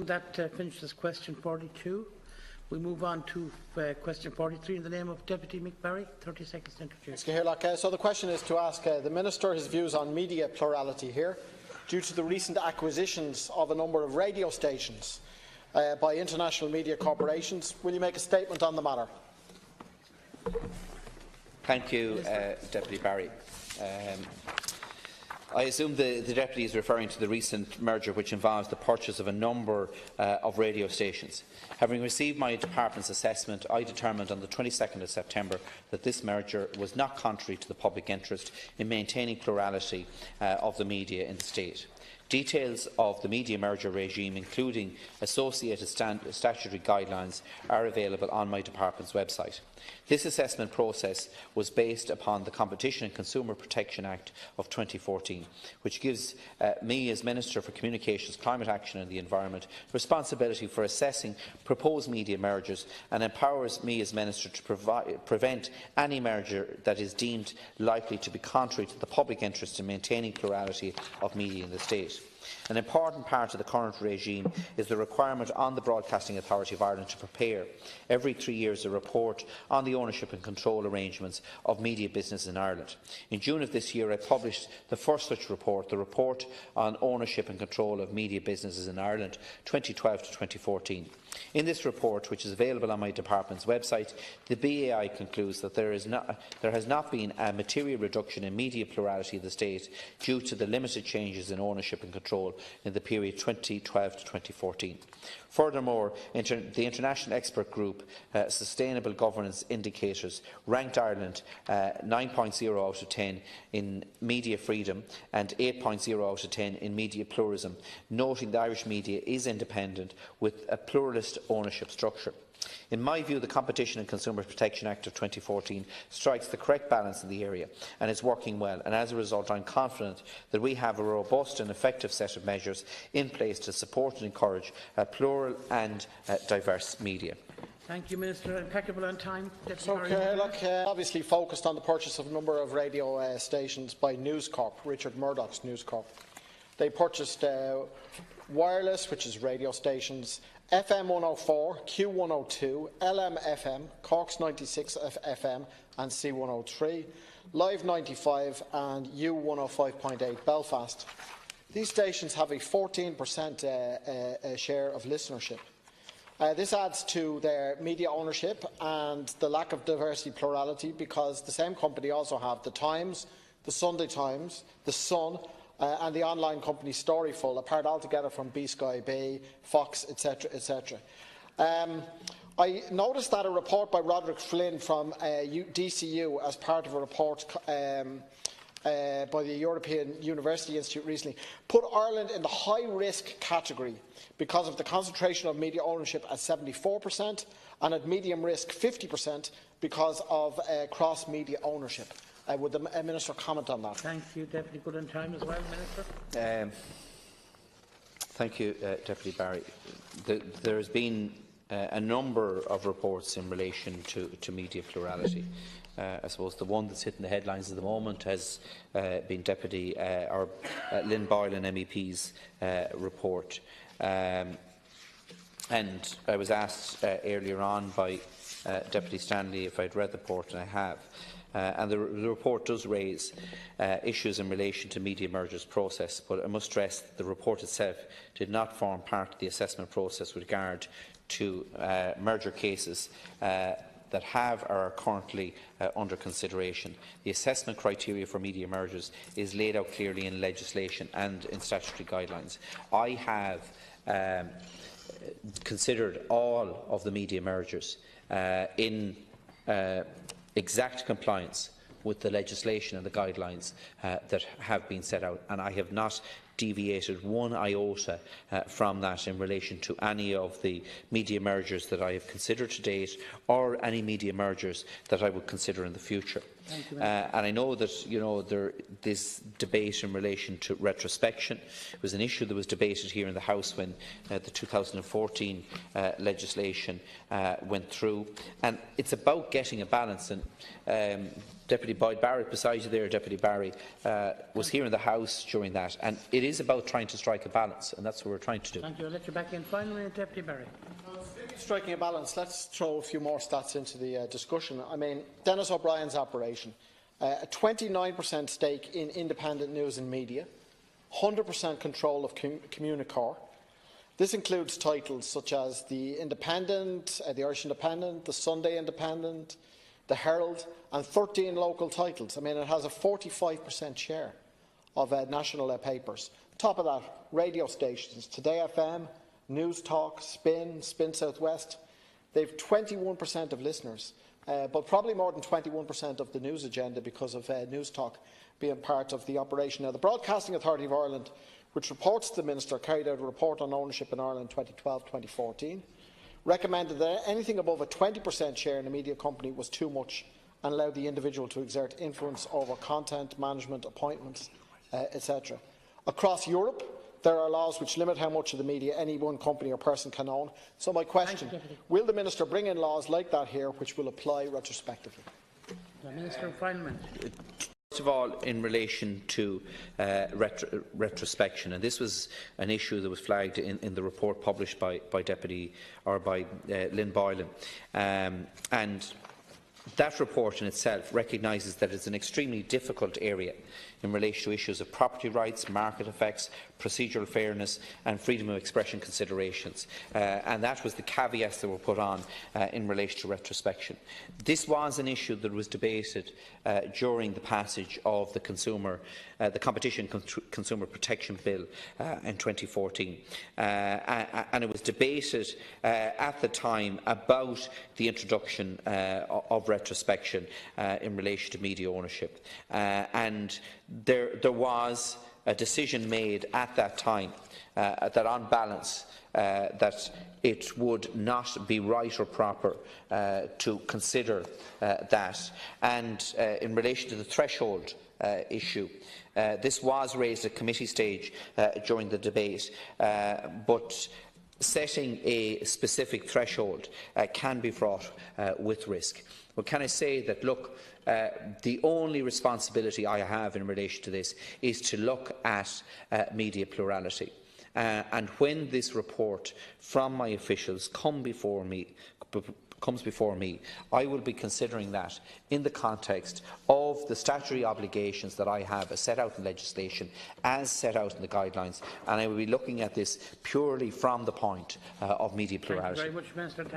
That finishes question 42. We move on to question 43 in the name of Deputy Mick Barry. 30 seconds to introduce. So the question is to ask the Minister his views on media plurality here, due to the recent acquisitions of a number of radio stations by international media corporations. Will you make a statement on the matter? Thank you, Deputy Barry. I assume the Deputy is referring to the recent merger which involves the purchase of a number of radio stations. Having received my department's assessment, I determined on the 22nd of September that this merger was not contrary to the public interest in maintaining plurality of the media in the state. Details of the media merger regime, including associated statutory guidelines, are available on my department's website. This assessment process was based upon the Competition and Consumer Protection Act of 2014, which gives me, as Minister for Communications, Climate Action and the Environment, responsibility for assessing proposed media mergers and empowers me as Minister to prevent any merger that is deemed likely to be contrary to the public interest in maintaining plurality of media in the state. An important part of the current regime is the requirement on the Broadcasting Authority of Ireland to prepare every 3 years a report on the ownership and control arrangements of media business in Ireland. In June of this year, I published the first such report, the Report on Ownership and Control of Media Businesses in Ireland 2012 to 2014. In this report, which is available on my department's website, the BAI concludes that there has not been a material reduction in media plurality of the state due to the limited changes in ownership and control in the period 2012 to 2014. Furthermore, the international expert group Sustainable Governance Indicators ranked Ireland 9.0 out of 10 in media freedom and 8.0 out of 10 in media pluralism, noting the Irish media is independent with a pluralist ownership structure. In my view, the Competition and Consumer Protection Act of 2014 strikes the correct balance in the area and is working well, and as a result I am confident that we have a robust and effective set of measures in place to support and encourage a plural and diverse media. Thank you, Minister. Impeccable on time. Obviously focused on the purchase of a number of radio stations by News Corp, Richard Murdoch's News Corp. They purchased wireless, which is radio stations, FM 104, Q102, LM FM, Cork's 96 FM and C103, Live 95 and U105.8 Belfast. These stations have a 14% share of listenership. This adds to their media ownership and the lack of diversity plurality, because the same company also have the Times, the Sunday Times, the Sun, and the online company Storyful, apart altogether from B-Sky B, Fox, etc. etc. I noticed that a report by Roderick Flynn from DCU, as part of a report by the European University Institute recently, put Ireland in the high-risk category because of the concentration of media ownership at 74% and at medium risk 50% because of cross-media ownership. Would the Minister comment on that? Thank you, Deputy. Good on time as well, Minister. Thank you, Deputy Barry. There has been a number of reports in relation to media plurality. I suppose the one that's hitting the headlines at the moment has been Deputy Lynn Boylan MEP's report. And I was asked earlier on by Deputy Stanley if I'd read the report, and I have. And the report does raise issues in relation to media mergers process, but I must stress that the report itself did not form part of the assessment process with regard to merger cases that have or are currently under consideration. The assessment criteria for media mergers is laid out clearly in legislation and in statutory guidelines. I have considered all of the media mergers in exact compliance with the legislation and the guidelines that have been set out, and I have not deviated one iota from that in relation to any of the media mergers that I have considered to date or any media mergers that I would consider in the future. And I know that this debate in relation to retrospection was an issue that was debated here in the House when the 2014 legislation went through, and it's about getting a balance. And Deputy Boyd Barrett, beside you there, Deputy Barry, was here in the House during that, and it is about trying to strike a balance, and that's what we're trying to do. Thank you. I'll let you back in. Finally, Deputy Barry. Striking a balance, let's throw a few more stats into the discussion. I mean, Denis O'Brien's operation, a 29% stake in independent news and media, 100% control of Communicore. This includes titles such as The Independent, the Irish Independent, The Sunday Independent, The Herald, and 13 local titles. I mean, it has a 45% share of national papers. Top of that, radio stations, Today FM, News Talk, Spin Southwest. They've 21% of listeners, but probably more than 21% of the news agenda because of News Talk being part of the operation. Now, the Broadcasting Authority of Ireland, which reports to the Minister, carried out a report on ownership in Ireland 2012-2014, recommended that anything above a 20% share in a media company was too much and allowed the individual to exert influence over content, management, appointments, etc. Across Europe, there are laws which limit how much of the media any one company or person can own. So my question, will the Minister bring in laws like that here which will apply retrospectively? The Minister of Parliament. First of all, in relation to retrospection, and this was an issue that was flagged in the report published by Lynn Boylan, and that report in itself recognises that it's an extremely difficult area in relation to issues of property rights, market effects, procedural fairness and freedom of expression considerations. And that was the caveats that were put on in relation to retrospection. This was an issue that was debated during the passage of the Competition Consumer Protection Bill in 2014. And it was debated at the time about the introduction of retrospection in relation to media ownership. And there was a decision made at that time that, on balance, that it would not be right or proper to consider that. And in relation to the threshold issue, this was raised at committee stage during the debate, but setting a specific threshold can be fraught with risk. But can I say that, look, the only responsibility I have in relation to this is to look at media plurality. And when this report from my officials comes before me, I will be considering that in the context of the statutory obligations that I have as set out in legislation, as set out in the guidelines, and I will be looking at this purely from the point of media plurality. Thank you very much, Minister.